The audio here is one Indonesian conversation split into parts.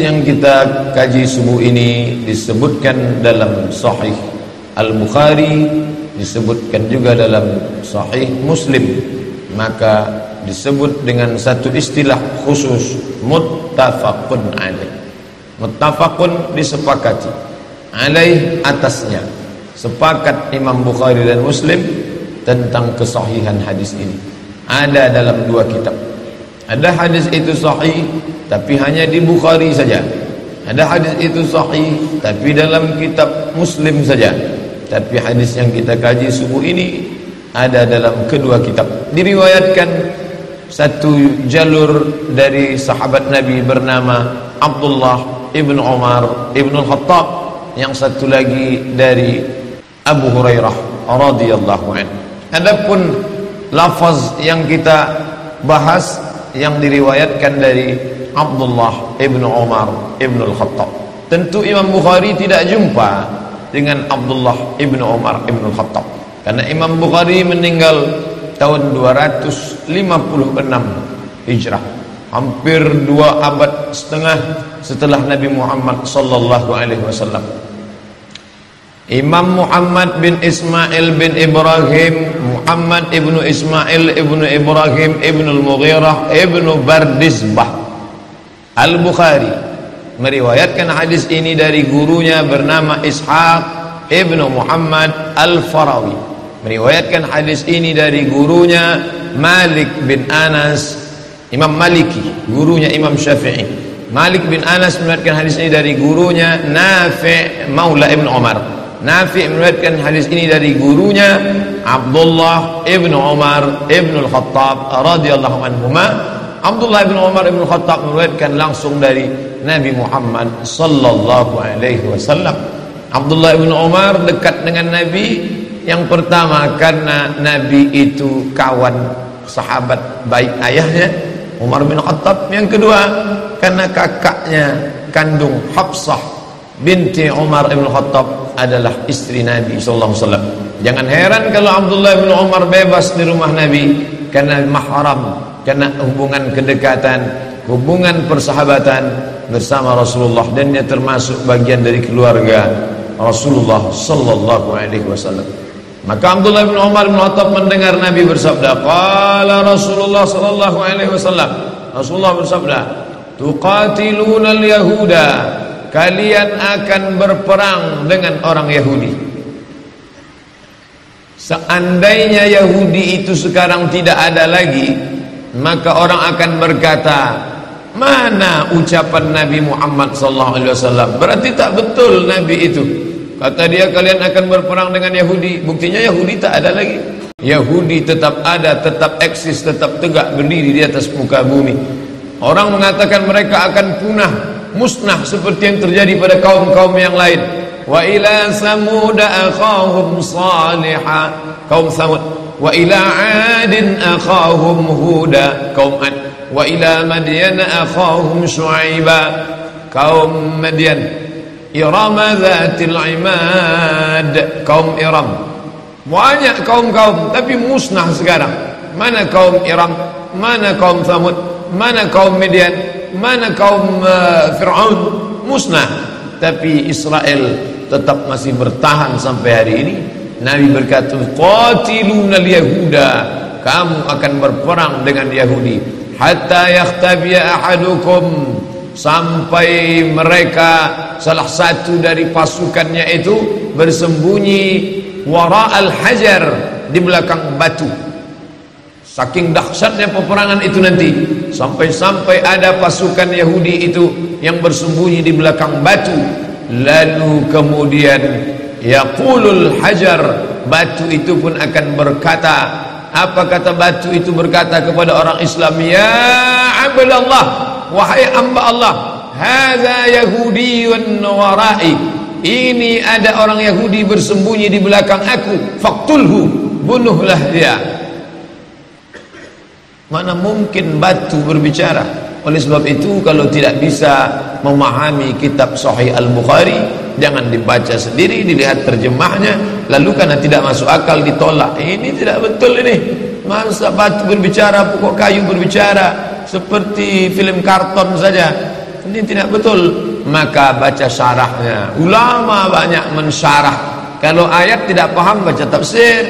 yang kita kaji subuh ini disebutkan dalam Sahih Al-Bukhari, disebutkan juga dalam Sahih Muslim, maka disebut dengan satu istilah khusus, muttafaqun alaih. Muttafaqun disepakati, alaih atasnya. Sepakat Imam Bukhari dan Muslim tentang kesahihan hadis ini. Ada dalam dua kitab. Ada hadis itu sahih tapi hanya di Bukhari saja. Ada hadis itu sahih tapi dalam kitab Muslim saja. Tapi hadis yang kita kaji subuh ini ada dalam kedua kitab. Diriwayatkan satu jalur dari sahabat Nabi bernama Abdullah ibn Umar ibn al-Khattab, yang satu lagi dari Abu Hurairah radhiyallahu anhu. Adapun lafaz yang kita bahas yang diriwayatkan dari Abdullah ibn Umar ibn al-Khattab, tentu Imam Bukhari tidak jumpa dengan Abdullah ibn Umar ibn al-Khattab, karena Imam Bukhari meninggal tahun 256 Hijrah, hampir 2 abad setengah setelah Nabi Muhammad sallallahu alaihi wasallam. Imam Muhammad bin Ismail bin Ibrahim, Muhammad ibnu Ismail ibnu Ibrahim ibnu al-Mughirah ibnu Bardizbah Al-Bukhari meriwayatkan hadis ini dari gurunya bernama Ishaq ibnu Muhammad Al-Farawi. Meriwayatkan hadis ini dari gurunya Malik bin Anas, Imam Maliki, gurunya Imam Syafi'i. Malik bin Anas meriwayatkan hadis ini dari gurunya Nafi' Maula ibn Umar. Nafi' meriwayatkan hadis ini dari gurunya Abdullah ibn Umar ibn al-Khattab radhiyallahu anhuma. Abdullah ibn Umar ibn al-Khattab meriwayatkan langsung dari Nabi Muhammad sallallahu alaihi wasallam. Abdullah ibn Umar dekat dengan Nabi yang pertama karena Nabi itu kawan sahabat baik ayahnya Umar bin Khattab. Yang kedua karena kakaknya kandung Hafsah binti Umar bin Khattab adalah istri Nabi sallallahu alaihi wasallam. Jangan heran kalau Abdullah bin Umar bebas di rumah Nabi karena mahram, karena hubungan kedekatan, hubungan persahabatan bersama Rasulullah, dan dia termasuk bagian dari keluarga Rasulullah sallallahu alaihi wasallam. Maka Abdullah bin Umar bin Khattab mendengar Nabi bersabda, qala Rasulullah sallallahu alaihi wasallam, Rasulullah bersabda, tuqatiluna al-yahuda, kalian akan berperang dengan orang Yahudi. Seandainya Yahudi itu sekarang tidak ada lagi, maka orang akan berkata, mana ucapan Nabi Muhammad SAW? Berarti tak betul Nabi itu. Kata dia kalian akan berperang dengan Yahudi. Buktinya Yahudi tak ada lagi. Yahudi tetap ada, tetap eksis, tetap tegak berdiri di atas muka bumi. Orang mengatakan mereka akan punah, musnah seperti yang terjadi pada kaum-kaum yang lain. Wa ila samud akhahum salihah, kaum Samud. Wa ila adin akhahum huda, kaum Ad. Wa ila madyan akhahum syuaiba, kaum Madyan. Irama dzatil imad, kaum Iram. Banyak kaum-kaum tapi musnah sekarang. Mana kaum Iram, mana kaum Samud, mana kaum Madyan, mana kaum Fir'aun, musnah. Tapi Israel tetap masih bertahan sampai hari ini. Nabi berkata, qatilunal yahuda, kamu akan berperang dengan Yahudi, hatta yakhtabiya ahadukum, sampai mereka salah satu dari pasukannya itu bersembunyi wara'al hajar, di belakang batu. Saking dahsyatnya peperangan itu nanti, sampai-sampai ada pasukan Yahudi itu yang bersembunyi di belakang batu. Lalu kemudian yaqulul hajar, batu itu pun akan berkata, apa kata batu itu berkata kepada orang Islam, ya abdallah, wahai hamba Allah, hadza yahudiyyun wara'i, ini ada orang Yahudi bersembunyi di belakang aku, faqtulhu, bunuhlah dia. Mana mungkin batu berbicara? Oleh sebab itu, kalau tidak bisa memahami kitab Sahih Al-Bukhari, jangan dibaca sendiri, dilihat terjemahnya, lalu karena tidak masuk akal ditolak. Ini tidak betul ini. Masa batu berbicara, pokok kayu berbicara, seperti film karton saja. ini tidak betul. Maka baca syarahnya. Ulama banyak mensyarah. Kalau ayat tidak paham, baca tafsir.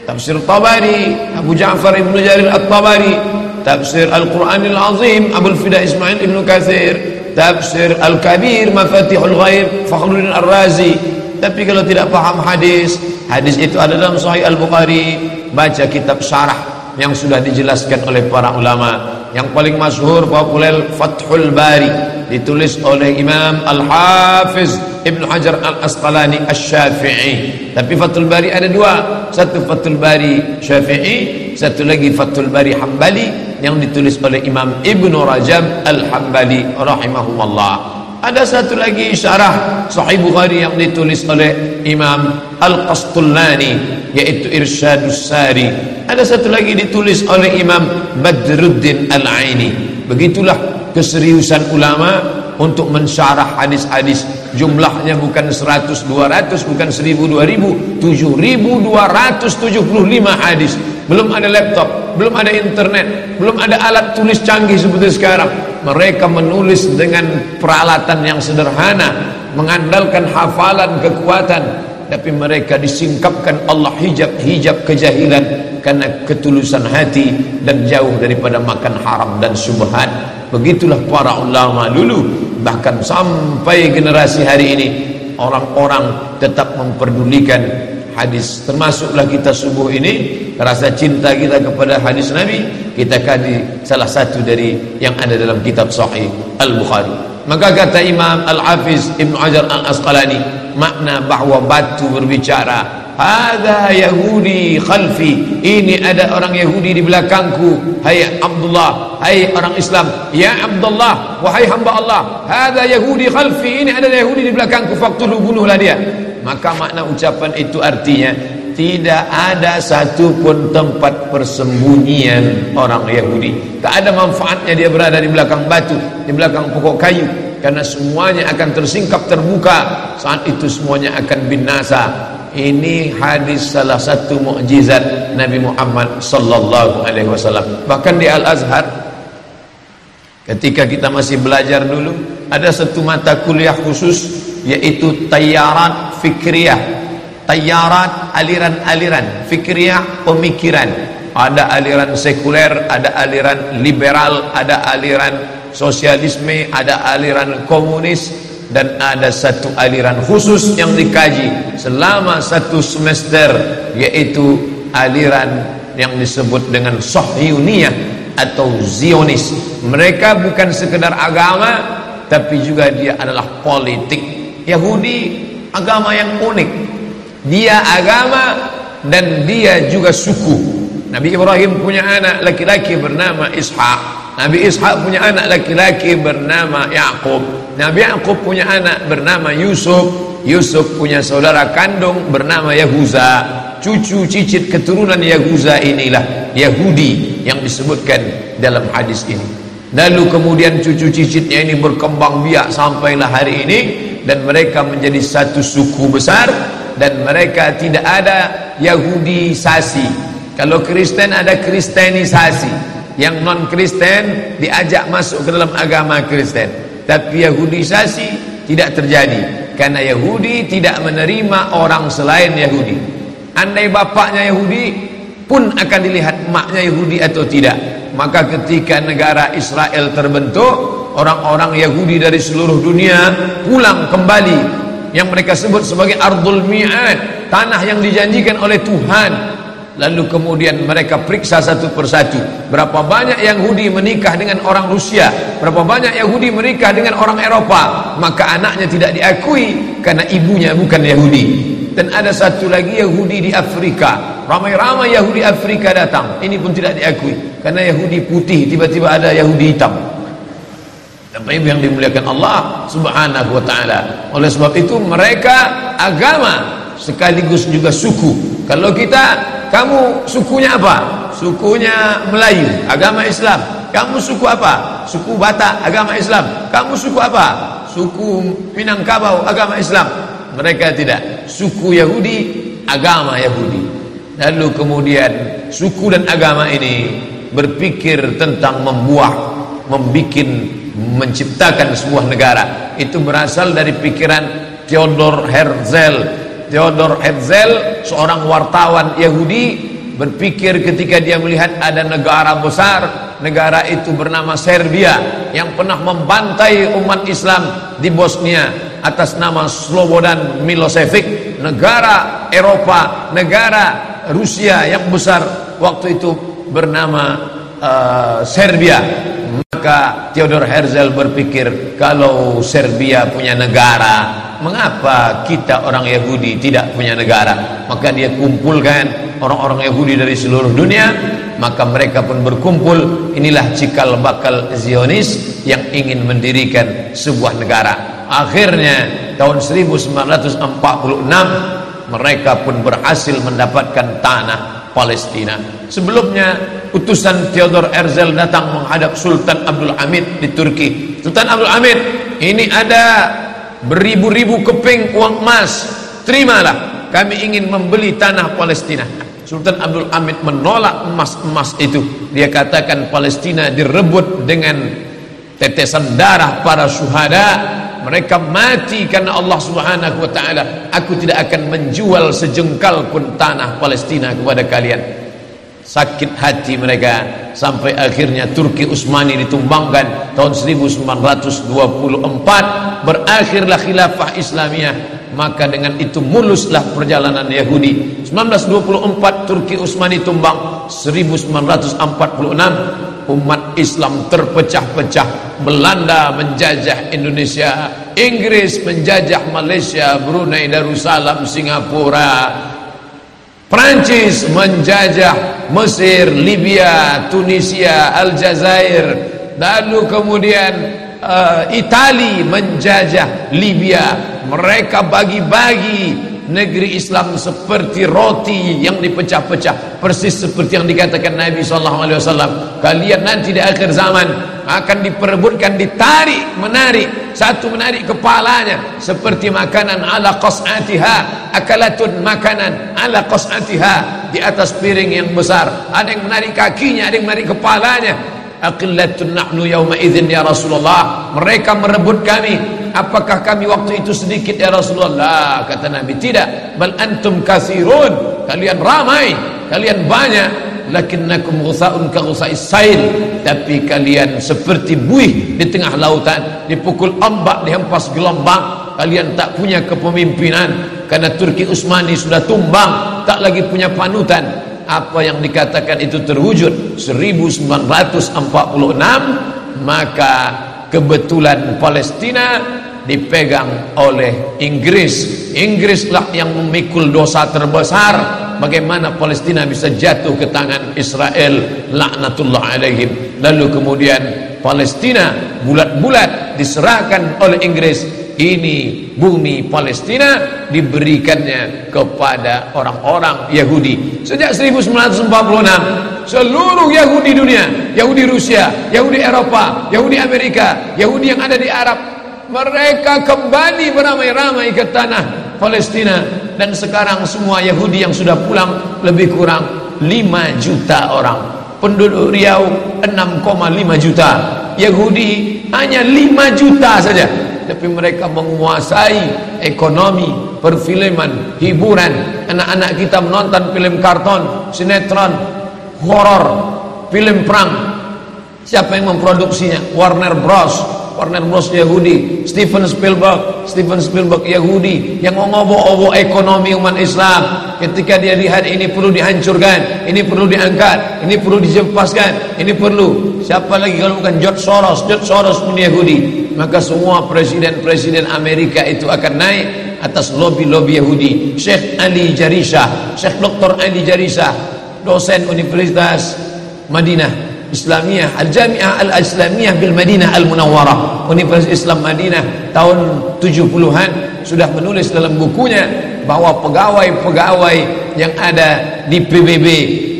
Tafsir Tabari, Abu Ja'far Ibn Jarir At-Tabari. Tafsir Al-Quranil Azim, Abul Fida Ismail Ibn Katsir. Tafsir Al-Kabir, Mafatihul Ghaib, Fakhruddin Ar-Razi. Tapi kalau tidak paham hadis, hadis itu ada dalam Sahih Al-Bukhari, baca kitab syarah yang sudah dijelaskan oleh para ulama. Yang paling masyhur populer Fathul Bari, ditulis oleh Imam Al-Hafiz Ibn Hajar Al-Asqalani Asy-Syafi'i. Tapi Fathul Bari ada dua, satu Fathul Bari Syafi'i, satu lagi Fathul Bari Hambali yang ditulis oleh Imam Ibn Rajab Al-Hambali rahimahumullah. Ada satu lagi syarah Sahih Bukhari yang ditulis oleh Imam Al-Qastullani, yaitu Irsyadus Sari. Ada satu lagi ditulis oleh Imam Badruddin Al-Aini. Begitulah keseriusan ulama untuk mensyarah hadis-hadis. Jumlahnya bukan 100, 200, bukan 1000, 2000, 7275 hadis. Belum ada laptop, belum ada internet, belum ada alat tulis canggih seperti sekarang. Mereka menulis dengan peralatan yang sederhana, mengandalkan hafalan, kekuatan, tapi mereka disingkapkan Allah hijab kejahilan karena ketulusan hati dan jauh daripada makan haram dan syubhat. Begitulah para ulama dulu. Bahkan sampai generasi hari ini, orang-orang tetap memperdulikan hadis. Termasuklah kita subuh ini, rasa cinta kita kepada hadis Nabi, kita kaji salah satu dari yang ada dalam kitab Sahih Al-Bukhari. Maka kata Imam Al-Hafiz Ibn Hajar Al-Asqalani, makna bahwa batu berbicara, hadza Yahudi khalfi, ini ada orang Yahudi di belakangku. Hai Abdullah, hai orang Islam, ya Abdullah, wahai hamba Allah, hadza Yahudi khalfi, ini ada Yahudi di belakangku, faqtuluhu, bunuhlah dia. Maka makna ucapan itu artinya tidak ada satupun tempat persembunyian orang Yahudi. Tak ada manfaatnya dia berada di belakang batu, di belakang pokok kayu, karena semuanya akan tersingkap terbuka. Saat itu semuanya akan binasa. Ini hadis salah satu mukjizat Nabi Muhammad sallallahu alaihi wasallam. Bahkan di Al-Azhar, ketika kita masih belajar dulu, ada satu mata kuliah khusus, yaitu Tayyarat Fikriyah. Tayyarat, aliran-aliran, Fikriyah, pemikiran. Ada aliran sekuler, ada aliran liberal, ada aliran sosialisme, ada aliran komunis, dan ada satu aliran khusus yang dikaji selama satu semester, yaitu aliran yang disebut dengan Sahyuniyah atau Zionis. Mereka bukan sekedar agama, tapi juga dia adalah politik. Yahudi agama yang unik, dia agama dan dia juga suku. Nabi Ibrahim punya anak laki-laki bernama Ishak. Nabi Ishak punya anak laki-laki bernama Yaqub. Nabi Yaqub punya anak bernama Yusuf. Yusuf punya saudara kandung bernama Yahuza. Cucu cicit keturunan Yahuza inilah Yahudi yang disebutkan dalam hadis ini. Lalu kemudian cucu cicitnya ini berkembang biak sampailah hari ini, dan mereka menjadi satu suku besar, dan mereka tidak ada Yahudisasi. Kalau Kristen ada Kristenisasi, yang non-Kristen diajak masuk ke dalam agama Kristen. Tapi Yahudisasi tidak terjadi, karena Yahudi tidak menerima orang selain Yahudi. Andai bapaknya Yahudi pun akan dilihat maknya Yahudi atau tidak. Maka ketika negara Israel terbentuk, orang-orang Yahudi dari seluruh dunia pulang kembali, yang mereka sebut sebagai Ardul Mi'ad, tanah yang dijanjikan oleh Tuhan. Lalu kemudian mereka periksa satu persatu, berapa banyak Yahudi menikah dengan orang Rusia, berapa banyak Yahudi menikah dengan orang Eropa. Maka anaknya tidak diakui karena ibunya bukan Yahudi. Dan ada satu lagi Yahudi di Afrika, ramai-ramai Yahudi Afrika datang, ini pun tidak diakui karena Yahudi putih, tiba-tiba ada Yahudi hitam. Tapi yang dimuliakan Allah subhanahu wa ta'ala. Oleh sebab itu mereka agama sekaligus juga suku. Kalau kita, kamu sukunya apa? Sukunya Melayu, agama Islam. Kamu suku apa? Suku Batak, agama Islam. Kamu suku apa? Suku Minangkabau, agama Islam. Mereka tidak. Suku Yahudi, agama Yahudi. Lalu kemudian suku dan agama ini berpikir tentang membuah menciptakan sebuah negara. Itu berasal dari pikiran Theodor Herzl. Theodor Herzl, seorang wartawan Yahudi, berpikir ketika dia melihat ada negara besar, negara itu bernama Serbia, yang pernah membantai umat Islam di Bosnia atas nama Slobodan Milosevic, negara Eropa, negara Rusia yang besar waktu itu bernama Serbia. Maka Theodor Herzl berpikir, kalau Serbia punya negara, mengapa kita orang Yahudi tidak punya negara? Maka dia kumpulkan orang-orang Yahudi dari seluruh dunia, maka mereka pun berkumpul. Inilah cikal bakal Zionis yang ingin mendirikan sebuah negara. Akhirnya tahun 1946 mereka pun berhasil mendapatkan tanah Palestina. Sebelumnya utusan Theodor Herzl datang menghadap Sultan Abdul Hamid di Turki. Sultan Abdul Hamid, ini ada beribu-ribu keping uang emas, terimalah, kami ingin membeli tanah Palestina. Sultan Abdul Hamid menolak emas-emas itu. Dia katakan Palestina direbut dengan tetesan darah para syuhada. Mereka mati karena Allah Subhanahu wa taala. Aku tidak akan menjual sejengkal pun tanah Palestina kepada kalian. Sakit hati mereka sampai akhirnya Turki Utsmani ditumbangkan tahun 1924. Berakhirlah khilafah Islamiyah. Maka dengan itu muluslah perjalanan Yahudi. 1924 Turki Utsmani tumbang. 1946 umat Islam terpecah-pecah. Belanda menjajah Indonesia, Inggris menjajah Malaysia, Brunei Darussalam, Singapura, Prancis menjajah Mesir, Libya, Tunisia, Aljazair, lalu kemudian Itali menjajah Libya. Mereka bagi-bagi negeri Islam seperti roti yang dipecah-pecah, persis seperti yang dikatakan Nabi SAW. Kalian nanti di akhir zaman akan diperebutkan, ditarik, menarik, satu menarik kepalanya seperti makanan ala qas'atiha, akalatun makanan ala qas'atiha, di atas piring yang besar. Ada yang menarik kakinya, ada yang menarik kepalanya. Aqillatun nahnu yawma idzin ya Rasulullah, mereka merebut kami. Apakah kami waktu itu sedikit ya Rasulullah? Kata Nabi, tidak. Bal antum katsirun, kalian ramai, kalian banyak. Lakinnakum ghusaun ka ghusais sail, tapi kalian seperti buih di tengah lautan, dipukul ombak, dihempas gelombang. Kalian tak punya kepemimpinan karena Turki Utsmani sudah tumbang, tak lagi punya panutan. Apa yang dikatakan itu terwujud 1946. Maka kebetulan Palestina dipegang oleh Inggris. Inggrislah yang memikul dosa terbesar. Bagaimana Palestina bisa jatuh ke tangan Israel, laknatullah alaihim. Lalu kemudian Palestina bulat-bulat diserahkan oleh Inggris. Ini bumi Palestina diberikannya kepada orang-orang Yahudi. Sejak 1946 seluruh Yahudi dunia, Yahudi Rusia, Yahudi Eropa, Yahudi Amerika, Yahudi yang ada di Arab, mereka kembali beramai-ramai ke tanah Palestina. Dan sekarang semua Yahudi yang sudah pulang lebih kurang 5 juta orang. Penduduk Riau 6,5 juta. Yahudi hanya 5 juta saja. Tapi mereka menguasai ekonomi, perfilman, hiburan. Anak-anak kita menonton film karton, sinetron, horor, film perang. Siapa yang memproduksinya? Warner Bros. Warner Bros Yahudi. Steven Spielberg Yahudi yang mengobok-obok ekonomi umat Islam. Ketika dia lihat ini perlu dihancurkan, ini perlu diangkat, ini perlu dijempaskan, ini perlu. Siapa lagi kalau bukan George Soros? George Soros pun Yahudi. Maka semua presiden-presiden Amerika itu akan naik atas lobby-lobby Yahudi. Syekh Ali Jarisah, Syekh Dr. Ali Jarisah, dosen Universitas Madinah Islamiyah, Al-Jami'ah Al-Islamiyah bil Madinah Al-Munawwarah, Universitas Islam Madinah, tahun 70-an sudah menulis dalam bukunya bahwa pegawai-pegawai yang ada di PBB,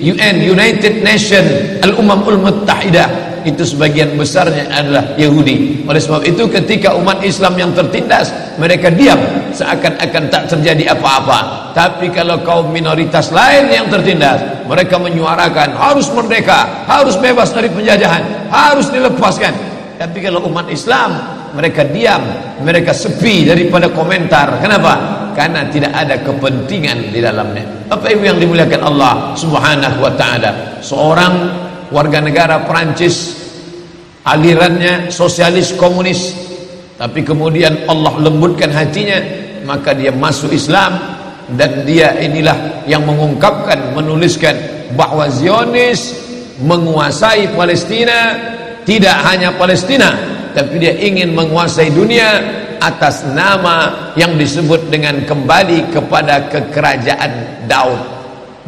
UN, United Nation, Al-Umamul Muttahidah, itu sebagian besarnya adalah Yahudi. Oleh sebab itu ketika umat Islam yang tertindas, mereka diam seakan-akan tak terjadi apa-apa. Tapi kalau kaum minoritas lain yang tertindas, mereka menyuarakan harus merdeka, harus bebas dari penjajahan, harus dilepaskan. Tapi kalau umat Islam, mereka diam, mereka sepi daripada komentar. Kenapa? Karena tidak ada kepentingan di dalamnya. Apa itu yang dimuliakan Allah Subhanahu wa ta'ala? Seorang warga negara Perancis, alirannya sosialis komunis, tapi kemudian Allah lembutkan hatinya, maka dia masuk Islam, dan dia inilah yang mengungkapkan, menuliskan bahwa Zionis menguasai Palestina. Tidak hanya Palestina, tapi dia ingin menguasai dunia atas nama yang disebut dengan kembali kepada kekerajaan Daud.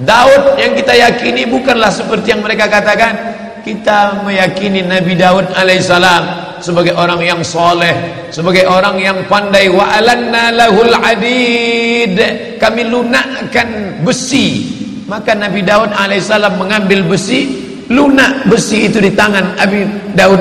Daud yang kita yakini bukanlah seperti yang mereka katakan. Kita meyakini Nabi Daud alaihissalam sebagai orang yang soleh, sebagai orang yang pandai. Wa alanna lahul hadid, kami lunakkan besi. Maka Nabi Daud alaihissalam mengambil besi, lunak besi itu di tangan Nabi Daud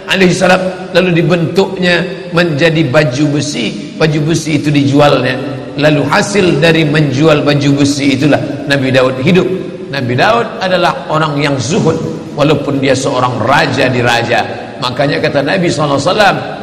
alaihissalam, lalu dibentuknya menjadi baju besi. Baju besi itu dijualnya, lalu hasil dari menjual baju besi itulah Nabi Daud hidup. Nabi Daud adalah orang yang zuhud, walaupun dia seorang raja di raja. Makanya kata Nabi SAW,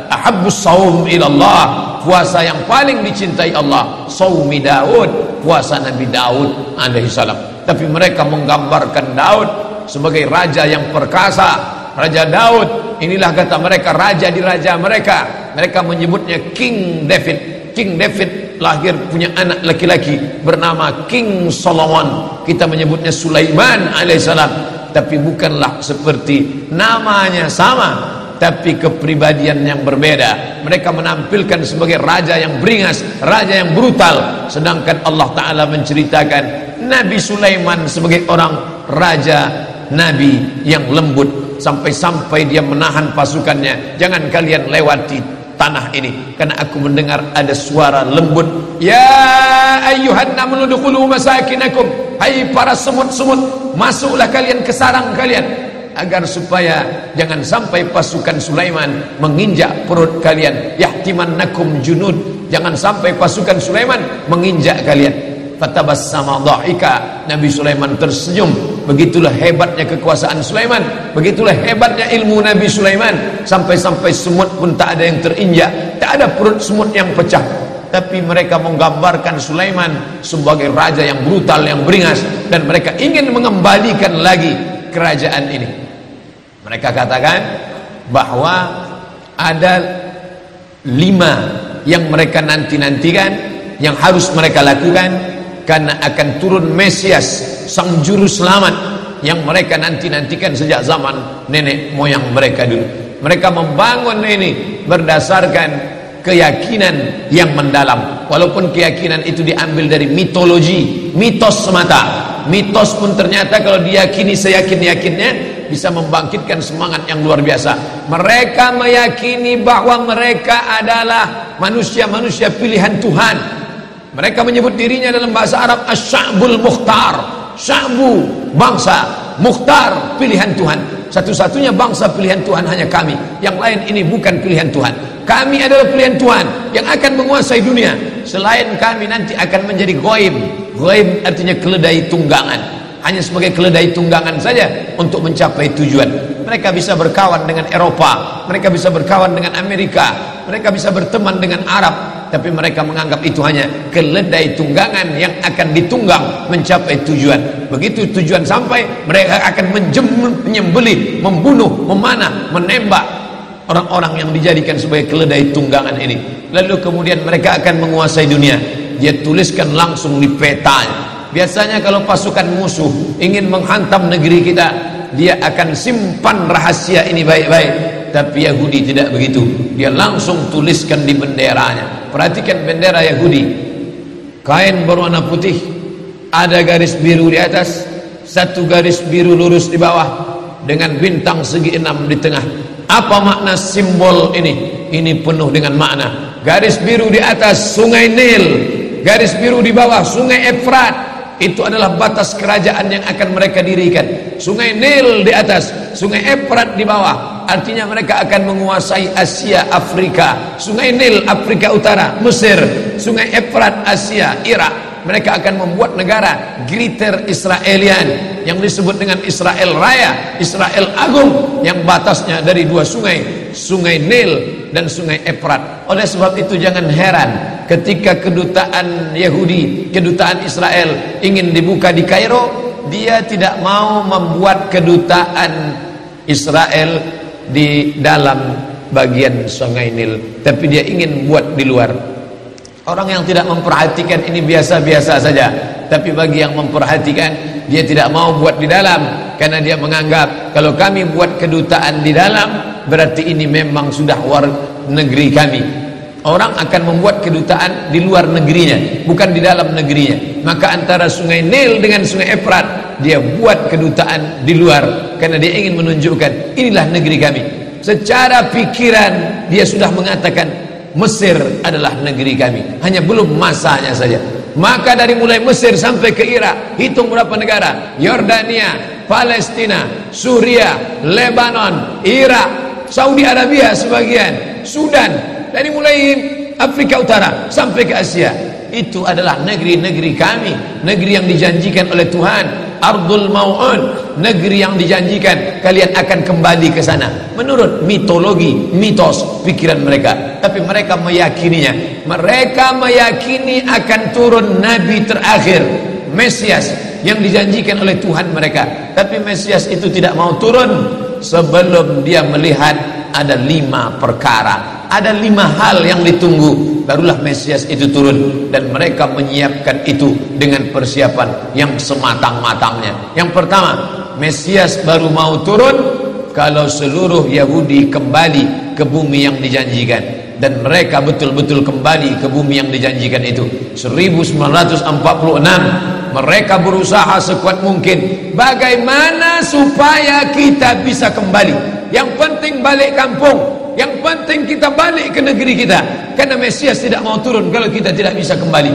ahabbus saum ilallah, puasa yang paling dicintai Allah saumi Daud, puasa Nabi Daud alaihissalam. Tapi mereka menggambarkan Daud sebagai raja yang perkasa. Raja Daud, inilah kata mereka raja di raja mereka. Mereka menyebutnya King David. King David lahir punya anak laki-laki bernama King Solomon. Kita menyebutnya Sulaiman alaihissalam. Tapi bukanlah seperti namanya sama, tapi kepribadian yang berbeda. Mereka menampilkan sebagai raja yang beringas, raja yang brutal. Sedangkan Allah Ta'ala menceritakan Nabi Sulaiman sebagai orang raja, nabi yang lembut, sampai-sampai dia menahan pasukannya. Jangan kalian lewati tanah ini, karena aku mendengar ada suara lembut. Ya ayyuhan namlu dukhulu masakinakum, hai para semut-semut, masuklah kalian ke sarang kalian, agar supaya jangan sampai pasukan Sulaiman menginjak perut kalian. Yahtimannakum junud, jangan sampai pasukan Sulaiman menginjak kalian. Fatabassama dhahika, Nabi Sulaiman tersenyum. Begitulah hebatnya kekuasaan Sulaiman, begitulah hebatnya ilmu Nabi Sulaiman. Sampai-sampai semut pun tak ada yang terinjak, tak ada perut semut yang pecah. Tapi mereka menggambarkan Sulaiman sebagai raja yang brutal, yang beringas, dan mereka ingin mengembalikan lagi kerajaan ini. Mereka katakan bahwa ada 5 yang mereka nanti-nantikan, yang harus mereka lakukan, karena akan turun Mesias, sang juru selamat, yang mereka nanti-nantikan sejak zaman nenek moyang mereka dulu. Mereka membangun ini berdasarkan keyakinan yang mendalam, walaupun keyakinan itu diambil dari mitologi, mitos semata. Mitos pun ternyata kalau diyakini seyakin-yakinnya bisa membangkitkan semangat yang luar biasa. Mereka meyakini bahwa mereka adalah manusia-manusia pilihan Tuhan. Mereka menyebut dirinya dalam bahasa Arab Asy-Sya'bul Mukhtar. Sya'bu, bangsa, Mukhtar, pilihan Tuhan. Satu-satunya bangsa pilihan Tuhan hanya kami. Yang lain ini bukan pilihan Tuhan. Kami adalah pilihan Tuhan yang akan menguasai dunia. Selain kami nanti akan menjadi ghaib. Ghaib artinya keledai tunggangan. Hanya sebagai keledai tunggangan saja untuk mencapai tujuan. Mereka bisa berkawan dengan Eropa, mereka bisa berkawan dengan Amerika, mereka bisa berteman dengan Arab. Tapi mereka menganggap itu hanya keledai tunggangan yang akan ditunggang mencapai tujuan. Begitu tujuan sampai, mereka akan menyembelih, membunuh, memanah, menembak orang-orang yang dijadikan sebagai keledai tunggangan ini. Lalu kemudian mereka akan menguasai dunia. Dia tuliskan langsung di petanya. Biasanya kalau pasukan musuh ingin menghantam negeri kita, dia akan simpan rahasia ini baik-baik. Tapi Yahudi tidak begitu. Dia langsung tuliskan di benderanya. Perhatikan bendera Yahudi. Kain berwarna putih, ada garis biru di atas, satu garis biru lurus di bawah, dengan bintang segi 6 di tengah. Apa makna simbol ini? Ini penuh dengan makna. Garis biru di atas Sungai Nil, garis biru di bawah Sungai Efrat. itu adalah batas kerajaan yang akan mereka dirikan. Sungai Nil di atas, Sungai Efrat di bawah. Artinya mereka akan menguasai Asia, Afrika. Sungai Nil Afrika Utara, Mesir. Sungai Efrat Asia, Irak. Mereka akan membuat negara Greater Israelian yang disebut dengan Israel Raya, Israel Agung, yang batasnya dari dua sungai, Sungai Nil dan Sungai Efrat. Oleh sebab itu jangan heran ketika kedutaan Yahudi, kedutaan Israel ingin dibuka di Kairo, dia tidak mau membuat kedutaan Israel di dalam bagian Sungai Nil, tapi dia ingin buat di luar. Orang yang tidak memperhatikan ini biasa-biasa saja, tapi bagi yang memperhatikan, dia tidak mau buat di dalam, karena dia menganggap kalau kami buat kedutaan di dalam, berarti ini memang sudah negeri kami. Orang akan membuat kedutaan di luar negerinya, bukan di dalam negerinya. Maka antara Sungai Nil dengan Sungai Efrat, dia buat kedutaan di luar, karena dia ingin menunjukkan inilah negeri kami. Secara pikiran dia sudah mengatakan Mesir adalah negeri kami, hanya belum masanya saja. Maka dari mulai Mesir sampai ke Irak, hitung berapa negara: Yordania, Palestina, Suria, Lebanon, Irak, Saudi Arabia sebagian, Sudan, dari mulai Afrika Utara sampai ke Asia. Itu adalah negeri-negeri kami, negeri yang dijanjikan oleh Tuhan. Ardul Mau'un, negeri yang dijanjikan kalian akan kembali ke sana. Menurut mitologi, mitos, pikiran mereka. Tapi mereka meyakininya. Mereka meyakini akan turun Nabi terakhir, Mesias, yang dijanjikan oleh Tuhan mereka. Tapi Mesias itu tidak mau turun sebelum dia melihat ada 5 perkara, ada 5 hal yang ditunggu, barulah Mesias itu turun. Dan mereka menyiapkan itu dengan persiapan yang sematang-matangnya. Yang pertama, Mesias baru mau turun kalau seluruh Yahudi kembali ke bumi yang dijanjikan. Dan mereka betul-betul kembali ke bumi yang dijanjikan itu. 1946 mereka berusaha sekuat mungkin, bagaimana supaya kita bisa kembali. Yang penting balik kampung, yang penting kita balik ke negeri kita, karena Mesias tidak mau turun kalau kita tidak bisa kembali.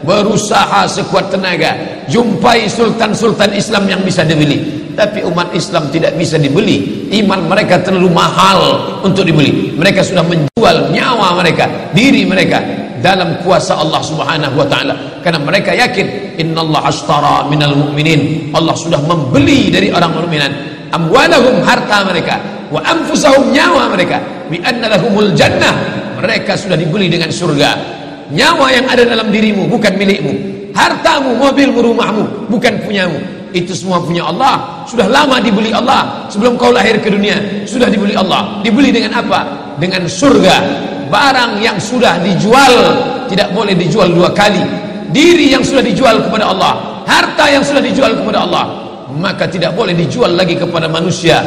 Berusaha sekuat tenaga, jumpai sultan-sultan Islam yang bisa dibeli. Tapi umat Islam tidak bisa dibeli. Iman mereka terlalu mahal untuk dibeli. Mereka sudah menjual nyawa mereka, diri mereka dalam kuasa Allah Subhanahu wa taala. Karena mereka yakin innallaha ashtara minal mu'minin, Allah sudah membeli dari orang mukminin amwalahum, harta mereka, wa anfusahum, nyawa mereka, bi anna lahumul jannah, mereka sudah dibeli dengan surga. Nyawa yang ada dalam dirimu bukan milikmu, hartamu, mobilmu, rumahmu bukan punyamu. Itu semua punya Allah. Sudah lama dibeli Allah. Sebelum kau lahir ke dunia sudah dibeli Allah. Dibeli dengan apa? Dengan surga. Barang yang sudah dijual tidak boleh dijual 2 kali. Diri yang sudah dijual kepada Allah, harta yang sudah dijual kepada Allah, maka tidak boleh dijual lagi kepada manusia.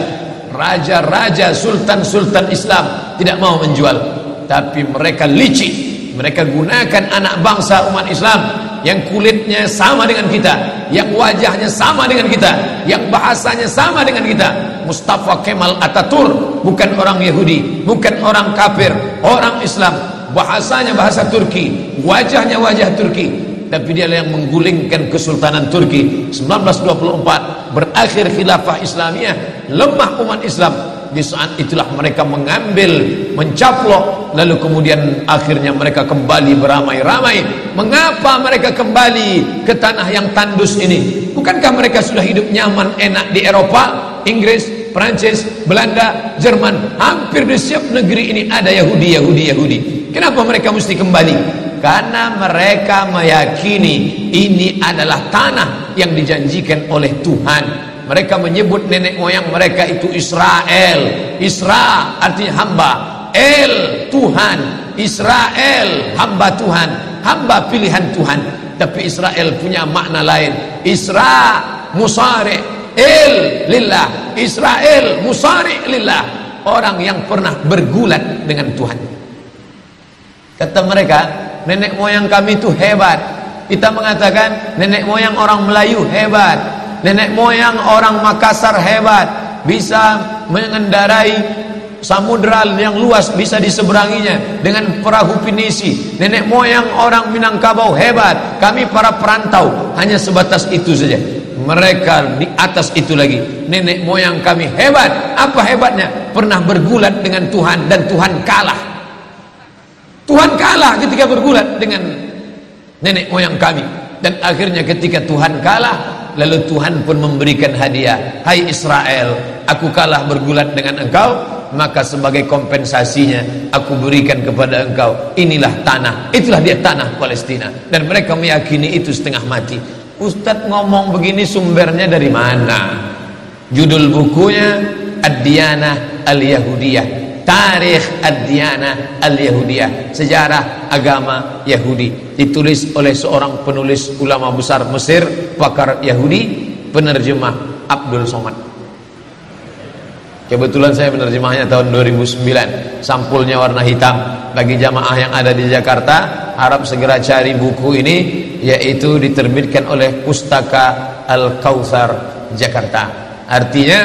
Raja-raja, sultan-sultan Islam tidak mau menjual. Tapi mereka licik. Mereka gunakan anak bangsa umat Islam yang kulitnya sama dengan kita, yang wajahnya sama dengan kita, yang bahasanya sama dengan kita. Mustafa Kemal Atatürk bukan orang Yahudi, bukan orang kafir, orang Islam. Bahasanya bahasa Turki, wajahnya wajah Turki, tapi dia yang menggulingkan kesultanan Turki. 1924 berakhir khilafah Islamiyah, lemah umat Islam. Di saat itulah mereka mengambil, mencaplok, lalu kemudian akhirnya mereka kembali beramai-ramai. Mengapa mereka kembali ke tanah yang tandus ini? Bukankah mereka sudah hidup nyaman, enak di Eropa, Inggris, Perancis, Belanda, Jerman? Hampir di setiap negeri ini ada Yahudi. Kenapa mereka mesti kembali? Karena mereka meyakini ini adalah tanah yang dijanjikan oleh Tuhan. Mereka menyebut nenek moyang mereka itu Israel. Isra artinya hamba, El Tuhan. Israel hamba Tuhan, hamba pilihan Tuhan. Tapi Israel punya makna lain. Isra musari, El lillah. Israel musari lillah, orang yang pernah bergulat dengan Tuhan. Kata mereka, nenek moyang kami itu hebat. Kita mengatakan nenek moyang orang Melayu hebat, nenek moyang orang Makassar hebat, bisa mengendarai samudra yang luas bisa diseberanginya dengan perahu pinisi. Nenek moyang orang Minangkabau hebat, kami para perantau hanya sebatas itu saja. Mereka di atas itu lagi. Nenek moyang kami hebat. Apa hebatnya? Pernah bergulat dengan Tuhan dan Tuhan kalah. Tuhan kalah ketika bergulat dengan nenek moyang kami. Dan akhirnya ketika Tuhan kalah, lalu Tuhan pun memberikan hadiah. Hai Israel, aku kalah bergulat dengan engkau, maka sebagai kompensasinya aku berikan kepada engkau inilah tanah. Itulah dia tanah Palestina. Dan mereka meyakini itu setengah mati. Ustadz ngomong begini sumbernya dari mana? Judul bukunya Ad-Diyanah Al-Yahudiyah, Tarikh Ad-Diyanah Al-Yahudiyah, sejarah agama Yahudi, ditulis oleh seorang penulis ulama besar Mesir, pakar Yahudi, penerjemah Abdul Somad. Kebetulan saya menerjemahnya tahun 2009. Sampulnya warna hitam. Bagi jamaah yang ada di Jakarta, harap segera cari buku ini, yaitu diterbitkan oleh Pustaka Al-Kautsar Jakarta. Artinya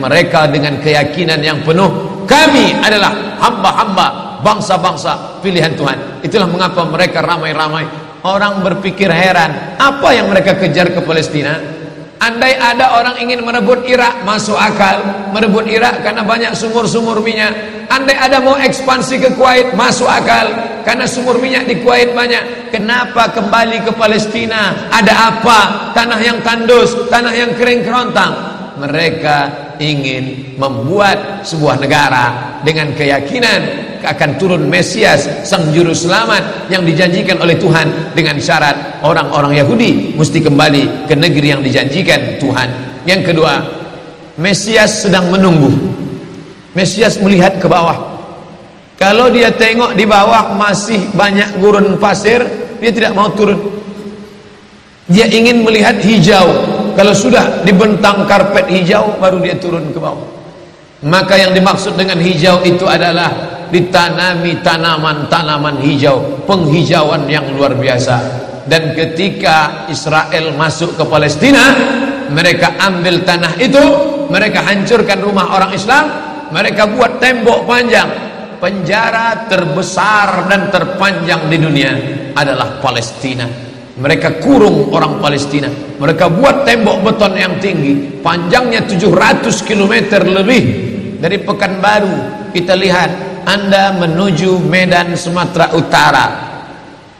mereka dengan keyakinan yang penuh, kami adalah hamba-hamba bangsa-bangsa pilihan Tuhan. Itulah mengapa mereka ramai-ramai. Orang berpikir heran, apa yang mereka kejar ke Palestina? Andai ada orang ingin merebut Irak, masuk akal. Merebut Irak karena banyak sumur-sumur minyak. Andai ada mau ekspansi ke Kuwait, masuk akal, karena sumur minyak di Kuwait banyak. Kenapa kembali ke Palestina? Ada apa? Tanah yang tandus, tanah yang kering kerontang. Mereka ingin membuat sebuah negara dengan keyakinan akan turun Mesias, sang juru selamat yang dijanjikan oleh Tuhan, dengan syarat orang-orang Yahudi mesti kembali ke negeri yang dijanjikan Tuhan. Yang kedua, Mesias sedang menunggu. Mesias melihat ke bawah. Kalau dia tengok di bawah masih banyak gurun pasir, dia tidak mau turun. Dia ingin melihat hijau. Kalau sudah dibentang karpet hijau, baru dia turun ke bawah. Maka yang dimaksud dengan hijau itu adalah ditanami tanaman-tanaman hijau, penghijauan yang luar biasa. Dan ketika Israel masuk ke Palestina, mereka ambil tanah itu, mereka hancurkan rumah orang Islam, mereka buat tembok panjang. Penjara terbesar dan terpanjang di dunia adalah Palestina. Mereka kurung orang Palestina. Mereka buat tembok beton yang tinggi, panjangnya 700 km lebih. Dari Pekanbaru kita lihat, Anda menuju Medan Sumatera Utara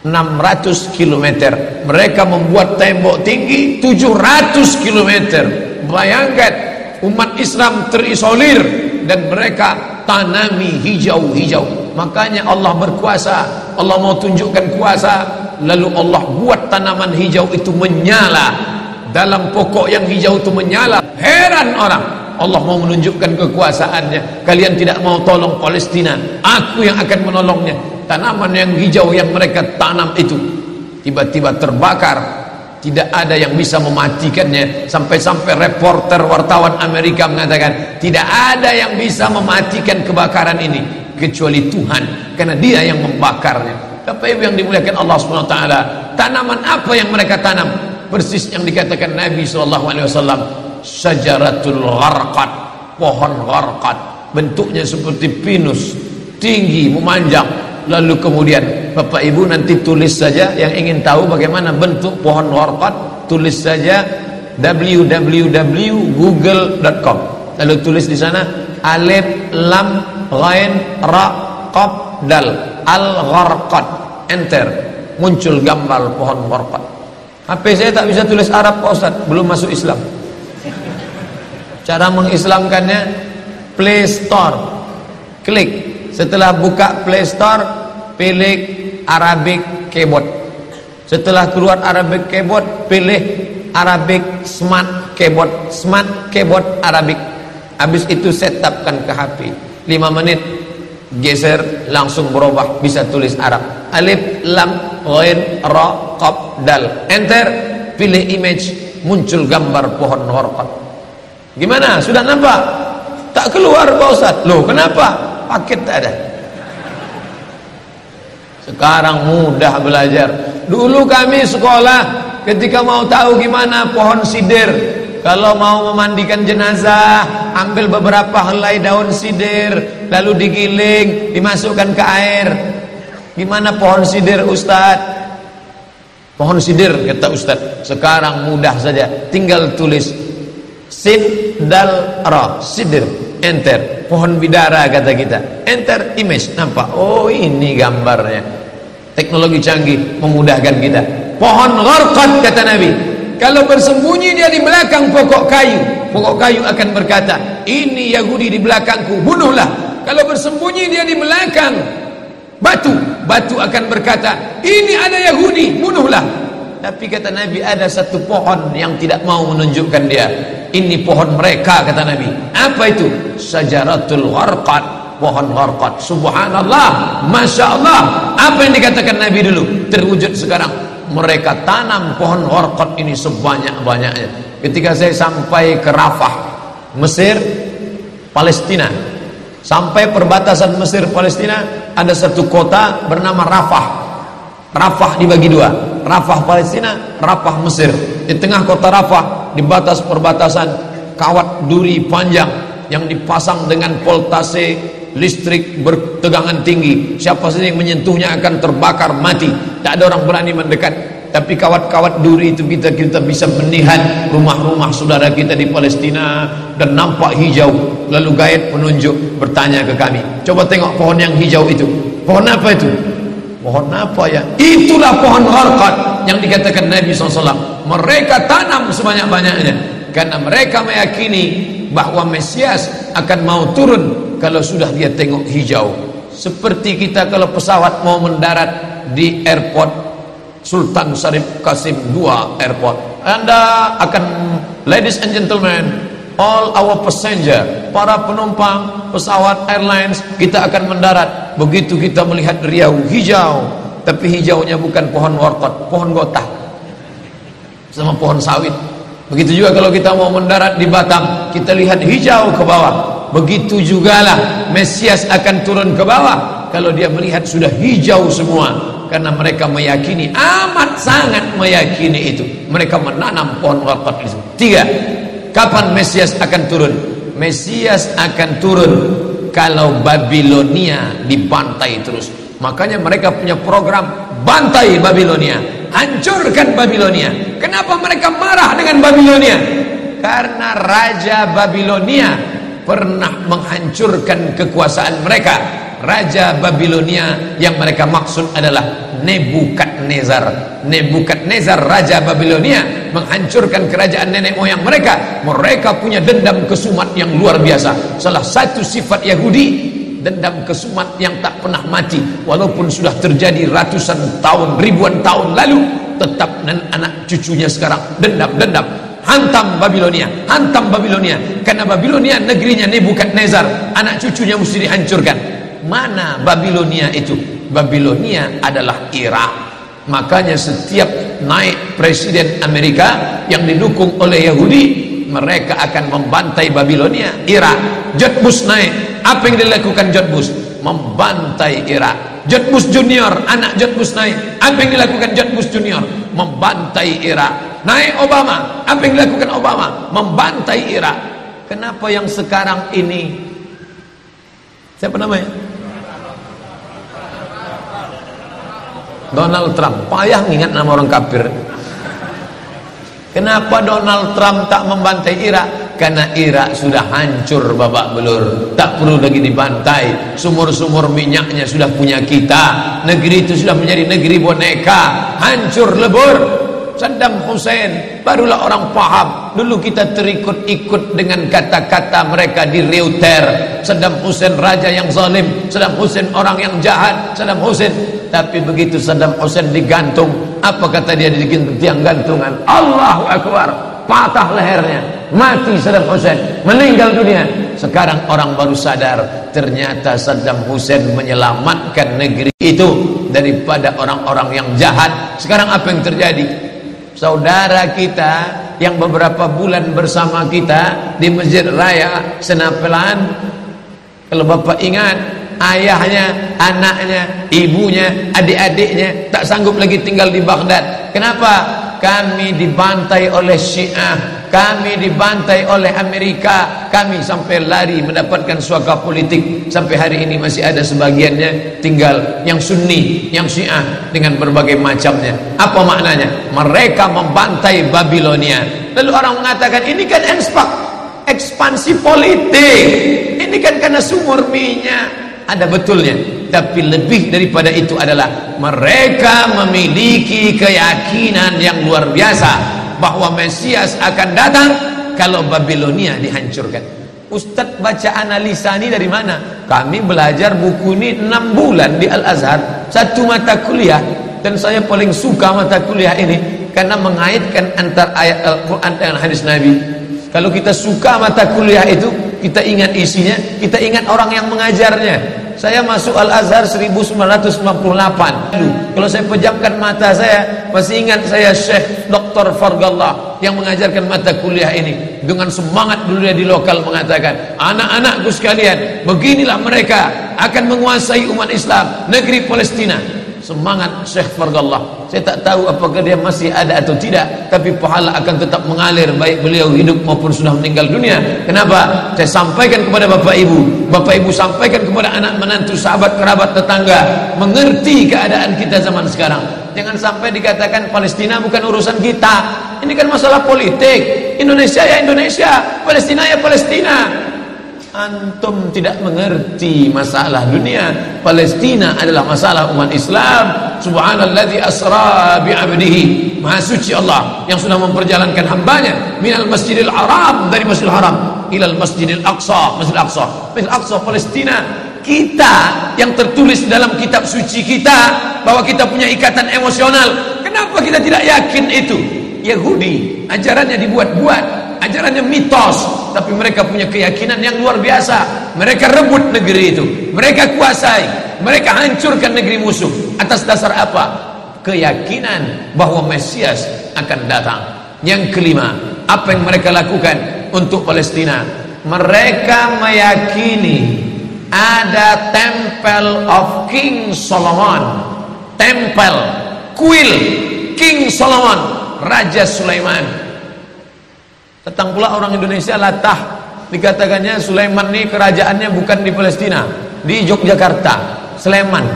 600 km. Mereka membuat tembok tinggi 700 km. Bayangkan, umat Islam terisolir dan mereka tanami hijau-hijau. Makanya Allah berkuasa. Allah mau tunjukkan kuasa, lalu Allah buat tanaman hijau itu menyala. Dalam pokok yang hijau itu menyala. Heran orang, Allah mau menunjukkan kekuasaannya. Kalian tidak mau tolong Palestina, aku yang akan menolongnya. Tanaman yang hijau yang mereka tanam itu tiba-tiba terbakar. Tidak ada yang bisa mematikannya. Sampai-sampai reporter wartawan Amerika mengatakan, tidak ada yang bisa mematikan kebakaran ini kecuali Tuhan, karena Dia yang membakarnya. Bapak Ibu yang dimuliakan Allah SWT, tanaman apa yang mereka tanam? Persis yang dikatakan Nabi SAW, syajaratul gharqad, pohon gharqad, bentuknya seperti pinus, tinggi, memanjang. Lalu kemudian Bapak Ibu nanti tulis saja, yang ingin tahu bagaimana bentuk pohon gharqad, tulis saja www.google.com. Lalu tulis di sana alif lam ghain ra qaf dal al-gharqad, enter, muncul gambar pohon gharqad. HP saya tak bisa tulis Arab Pak Ustaz, belum masuk Islam. Cara mengislamkannya, Play Store, klik. Setelah buka Play Store, pilih Arabic Keyboard. Setelah keluar Arabic Keyboard, pilih Arabic Smart Keyboard. Smart Keyboard Arabic. Habis itu setupkan ke HP. 5 menit, geser, langsung berubah, bisa tulis Arab. Alif lam ghain ra qaf dal, enter, pilih image, muncul gambar pohon gharqad. Gimana? Sudah nampak? Tak keluar Pak Ustaz. Loh, kenapa? Paket tak ada. Sekarang mudah belajar. Dulu kami sekolah, ketika mau tahu gimana pohon sidir, kalau mau memandikan jenazah, ambil beberapa helai daun sidir, lalu digiling, dimasukkan ke air. Gimana pohon sidir, Ustaz? Pohon sidir, kata Ustaz, sekarang mudah saja, tinggal tulis sin dal ra, sidir, enter. Pohon bidara kata kita, enter image, nampak, oh ini gambarnya. Teknologi canggih memudahkan kita. Pohon gharqad, kata Nabi, kalau bersembunyi dia di belakang pokok kayu akan berkata, ini Yahudi di belakangku, bunuhlah. Kalau bersembunyi dia di belakang batu akan berkata, ini ada Yahudi, bunuhlah. Tapi kata Nabi, ada satu pohon yang tidak mau menunjukkan dia. Ini pohon mereka, kata Nabi. Apa itu? Syajaratul gharqad, pohon gharqad. Subhanallah, Masya Allah. Apa yang dikatakan Nabi dulu terwujud sekarang. Mereka tanam pohon gharqad ini sebanyak-banyaknya. Ketika saya sampai ke Rafah, Mesir, Palestina, sampai perbatasan Mesir Palestina, ada satu kota bernama Rafah. Rafah dibagi dua, Rafah Palestina, Rafah Mesir. Di tengah kota Rafah, di batas perbatasan, kawat duri panjang yang dipasang dengan voltase listrik bertegangan tinggi. Siapa saja yang menyentuhnya akan terbakar mati. Tak ada orang berani mendekat. Tapi kawat-kawat duri itu kita bisa melihat rumah-rumah saudara kita di Palestina dan nampak hijau. Lalu gaib penunjuk bertanya ke kami, coba tengok pohon yang hijau itu. Pohon apa itu? Pohon apa ya? Itulah pohon gharqad yang dikatakan Nabi SAW. Mereka tanam sebanyak-banyaknya karena mereka meyakini bahwa Mesias akan mau turun kalau sudah dia tengok hijau. Seperti kita kalau pesawat mau mendarat di airport Sultan Syarif Qasim II Airport, Anda akan, ladies and gentlemen, all our passenger, para penumpang pesawat airlines, kita akan mendarat. Begitu kita melihat riau hijau, tapi hijaunya bukan pohon gharqad, pohon gotah sama pohon sawit. Begitu juga kalau kita mau mendarat di Batam, kita lihat hijau ke bawah. Begitu jugalah Mesias akan turun ke bawah kalau dia melihat sudah hijau semua. Karena mereka meyakini, amat sangat meyakini itu. Mereka menanam pohon gharqad itu. 3. Kapan Mesias akan turun? Mesias akan turun kalau Babilonia dibantai terus. Makanya mereka punya program bantai Babilonia, hancurkan Babilonia. Kenapa mereka marah dengan Babilonia? Karena Raja Babilonia pernah menghancurkan kekuasaan mereka. Raja Babilonia yang mereka maksud adalah Nebukadnezar. Nebukadnezar Raja Babilonia menghancurkan kerajaan nenek moyang mereka. Mereka punya dendam kesumat yang luar biasa. Salah satu sifat Yahudi, dendam kesumat yang tak pernah mati. Walaupun sudah terjadi ratusan tahun, ribuan tahun lalu, tetap anak cucunya sekarang dendam. Hantam Babilonia, hantam Babilonia. Karena Babilonia negerinya Nebukadnezar, anak cucunya mesti dihancurkan. Mana Babilonia itu? Babilonia adalah Irak. Makanya setiap naik presiden Amerika yang didukung oleh Yahudi, mereka akan membantai Babilonia, Irak. George Bush naik, apa yang dilakukan George Bush? Membantai Irak. George Bush Junior, anak George Bush naik, apa yang dilakukan George Bush Junior? Membantai Irak. Naik Obama, apa yang dilakukan Obama? Membantai Irak. Kenapa yang sekarang ini, siapa namanya? Donald Trump. Payah ingat nama orang kafir. Kenapa Donald Trump tak membantai Irak? Karena Irak sudah hancur babak belur, tak perlu lagi dibantai. Sumur-sumur minyaknya sudah punya kita. Negeri itu sudah menjadi negeri boneka, hancur lebur. Saddam Hussein barulah orang paham. Dulu kita terikut-ikut dengan kata-kata mereka di Reuter. Saddam Hussein raja yang zalim, Saddam Hussein orang yang jahat, Saddam Hussein. Tapi begitu Saddam Hussein digantung, apa kata dia di tiang gantungan? Allahu Akbar, patah lehernya, mati Saddam Hussein, meninggal dunia. Sekarang orang baru sadar, ternyata Saddam Hussein menyelamatkan negeri itu daripada orang-orang yang jahat. Sekarang apa yang terjadi? Saudara kita yang beberapa bulan bersama kita di Masjid Raya Senapelan, kalau Bapak ingat, ayahnya, anaknya, ibunya, adik-adiknya tak sanggup lagi tinggal di Baghdad. Kenapa? Kami dibantai oleh Syiah, kami dibantai oleh Amerika, kami sampai lari mendapatkan suaka politik. Sampai hari ini masih ada sebagiannya tinggal yang Sunni, yang Syiah dengan berbagai macamnya. Apa maknanya? Mereka membantai Babilonia. Lalu orang mengatakan ini kan ekspansi politik, ini kan karena sumur minyak. Ada betulnya, tapi lebih daripada itu adalah mereka memiliki keyakinan yang luar biasa bahwa Mesias akan datang kalau Babilonia dihancurkan. Ustadz baca analisa ini dari mana? Kami belajar buku ini 6 bulan di Al-Azhar, 1 mata kuliah, dan saya paling suka mata kuliah ini karena mengaitkan antara ayat Al-Quran dengan hadis Nabi. Kalau kita suka mata kuliah itu, kita ingat isinya, kita ingat orang yang mengajarnya. Saya masuk Al-Azhar 1998. Kalau saya pejamkan mata saya, masih ingat saya Syekh Dr. Fargallah yang mengajarkan mata kuliah ini. Dengan semangat dulu dia di lokal mengatakan, anak-anakku sekalian, beginilah mereka akan menguasai umat Islam, negeri Palestina. Semangat Syekh Fargallah. Saya tak tahu apakah dia masih ada atau tidak, tapi pahala akan tetap mengalir baik beliau hidup maupun sudah meninggal dunia. Kenapa? Saya sampaikan kepada Bapak Ibu sampaikan kepada anak menantu, sahabat, kerabat, tetangga, mengerti keadaan kita zaman sekarang. Jangan sampai dikatakan Palestina bukan urusan kita. Ini kan masalah politik. Indonesia ya Indonesia, Palestina ya Palestina. Antum tidak mengerti masalah dunia. Palestina adalah masalah umat Islam. Subhanalladzi asra bi'abdihi. Maha suci Allah yang sudah memperjalankan hambanya minal masjidil haram, dari masjidil haram, ilal masjidil aqsa, masjidil aqsa, masjidil aqsa Palestina. Kita yang tertulis dalam kitab suci kita bahwa kita punya ikatan emosional. Kenapa kita tidak yakin itu? Yahudi ajarannya dibuat-buat, ajarannya mitos, tapi mereka punya keyakinan yang luar biasa. Mereka rebut negeri itu, mereka kuasai, mereka hancurkan negeri musuh. Atas dasar apa? Keyakinan bahwa Mesias akan datang. Yang kelima, apa yang mereka lakukan untuk Palestina? Mereka meyakini ada Temple of King Solomon, tempel kuil King Solomon, Raja Sulaiman. Datang pula orang Indonesia latah, dikatakannya Sulaiman ini kerajaannya bukan di Palestina, di Yogyakarta, Sleman.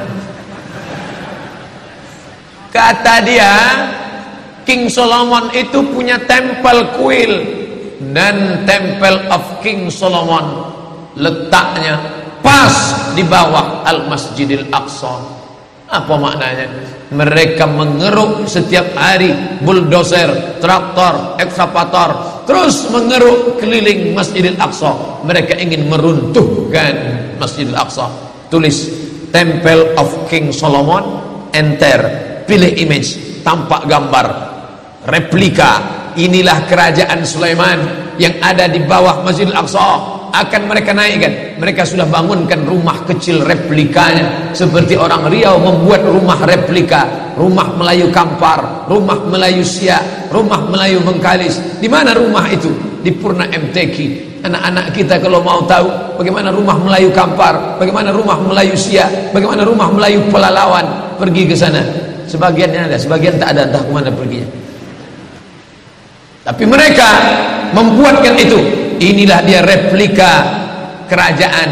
Kata dia, King Solomon itu punya tempel kuil, dan Temple of King Solomon letaknya pas di bawah Al-Masjidil Aqsa. Apa maknanya? Mereka mengeruk setiap hari bulldozer, traktor, ekskavator, terus mengeruk keliling Masjidil Aqsa. Mereka ingin meruntuhkan Masjidil Aqsa. Tulis Temple of King Solomon, enter, pilih image, tampak gambar replika. Inilah kerajaan Sulaiman yang ada di bawah Masjidil Aqsa. Akan mereka naikkan. Mereka sudah bangunkan rumah kecil replikanya, seperti orang Riau membuat rumah replika, rumah Melayu Kampar, rumah Melayu Siak, rumah Melayu Bengkalis. Di mana rumah itu? Di Purna MTQ. Anak-anak kita kalau mau tahu bagaimana rumah Melayu Kampar, bagaimana rumah Melayu Siak, bagaimana rumah Melayu Pelalawan, pergi ke sana. Sebagiannya ada, sebagian tak ada, entah kemana perginya. Tapi mereka membuatkan itu. Inilah dia replika kerajaan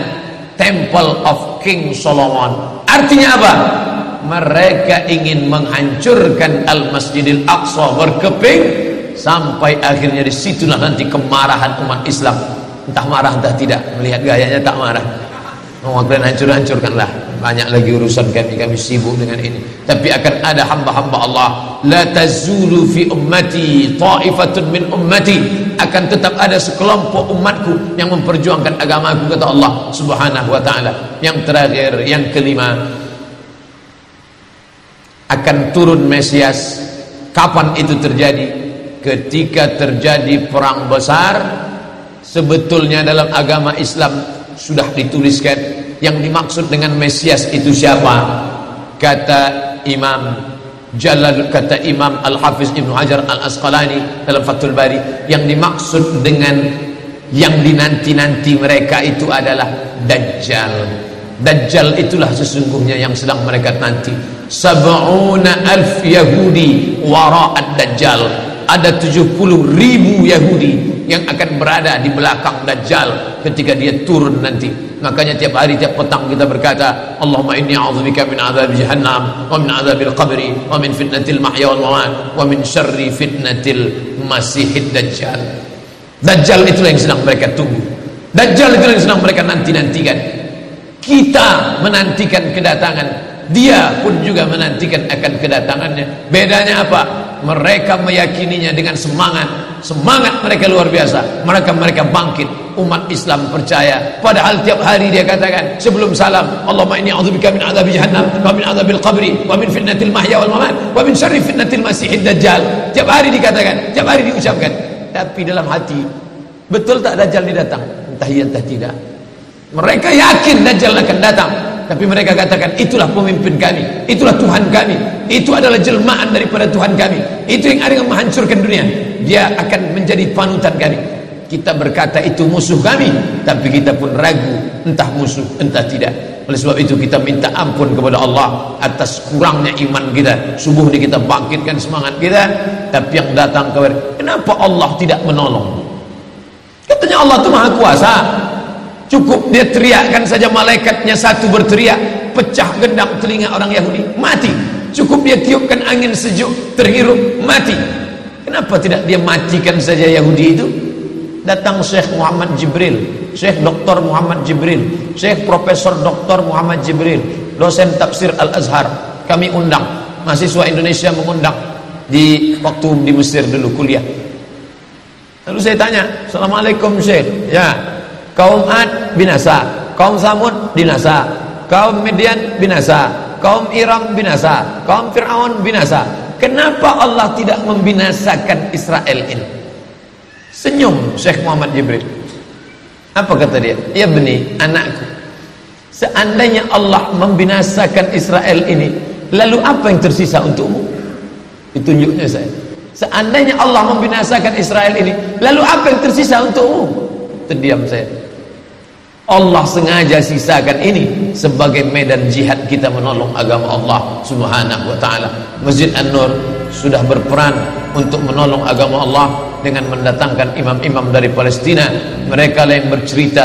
Temple of King Solomon. Artinya apa? Mereka ingin menghancurkan Al-Masjidil Aqsa berkeping, sampai akhirnya disitulah nanti kemarahan umat Islam. Entah marah entah tidak, melihat gayanya tak marah. Kalian hancurkanlah. Banyak lagi urusan kami sibuk dengan ini. Tapi akan ada hamba-hamba Allah. La tazulu fi ummati ta'ifatun min ummati. Akan tetap ada sekelompok umatku yang memperjuangkan agamaku, kata Allah Subhanahu wa ta'ala. Yang terakhir, yang kelima, akan turun Mesias. Kapan itu terjadi? Ketika terjadi perang besar. Sebetulnya dalam agama Islam sudah dituliskan yang dimaksud dengan Mesias itu siapa. Kata Imam Al-Hafiz Ibnu Hajar Al-Asqalani dalam Fathul Bari, yang dimaksud dengan yang dinanti-nanti mereka itu adalah Dajjal. Dajjal itulah sesungguhnya yang sedang mereka nanti. 70,000 Yahudi wara'ad Dajjal. Ada 70.000 Yahudi yang akan berada di belakang Dajjal ketika dia turun nanti. Makanya tiap hari, tiap petang kita berkata, Allahumma inni a'udzubika min adzab jahannam wa min adzabil qabri wa min fitnatil mahya wal mamat wa min syarri fitnatil masihid dajjal. Dajjal itulah yang sedang mereka tunggu. Dajjal itulah yang sedang mereka nanti-nantikan. Kita menantikan kedatangan, dia pun juga menantikan akan kedatangannya. Bedanya apa? Mereka meyakininya dengan semangat mereka luar biasa. Mereka bangkit. Umat Islam percaya. Padahal tiap hari dia katakan sebelum salam, Allahumma inni a'udzubika min adzabi jahannam wa min adzabil qabri wa min fitnatil mahya wal mamat wa min syarri fitnatil masihid dajjal. Tiap hari dikatakan, tiap hari diucapkan. Tapi dalam hati, betul tak Dajjal ini datang? Entah iya entah tidak. Mereka yakin Dajjal akan datang, tapi mereka katakan itulah pemimpin kami, itulah Tuhan kami, itu adalah jelmaan daripada Tuhan kami, itu yang ada yang menghancurkan dunia, dia akan menjadi panutan kami. Kita berkata itu musuh kami, tapi kita pun ragu entah musuh entah tidak. Oleh sebab itu kita minta ampun kepada Allah atas kurangnya iman kita. Subuh ini kita bangkitkan semangat kita, tapi yang datang kepada, kenapa Allah tidak menolong? Katanya Allah itu maha kuasa. Cukup dia teriakkan saja, malaikatnya satu berteriak, pecah gendang telinga orang Yahudi, mati. Cukup dia tiupkan angin sejuk, terhirup, mati. Kenapa tidak dia matikan saja Yahudi itu? Datang Syekh Muhammad Jibril, Syekh Dr. Muhammad Jibril, Syekh Profesor Dr. Muhammad Jibril, dosen tafsir Al-Azhar. Kami undang, mahasiswa Indonesia mengundang di waktu di Mesir dulu kuliah. Lalu saya tanya, Assalamualaikum Syekh. Ya, kaum Ad binasa, kaum Samud binasa, kaum Midian binasa, kaum Iram binasa, kaum Fir'aun binasa. Kenapa Allah tidak membinasakan Israel ini? Senyum Syekh Muhammad Jibril. Apa kata dia? Ya beni, anakku, seandainya Allah membinasakan Israel ini, lalu apa yang tersisa untukmu? Ditunjuknya saya. Seandainya Allah membinasakan Israel ini, lalu apa yang tersisa untukmu? Terdiam saya. Allah sengaja sisakan ini sebagai medan jihad kita menolong agama Allah Subhanahu wa taala. Masjid An-Nur sudah berperan untuk menolong agama Allah dengan mendatangkan imam-imam dari Palestina. Mereka yang bercerita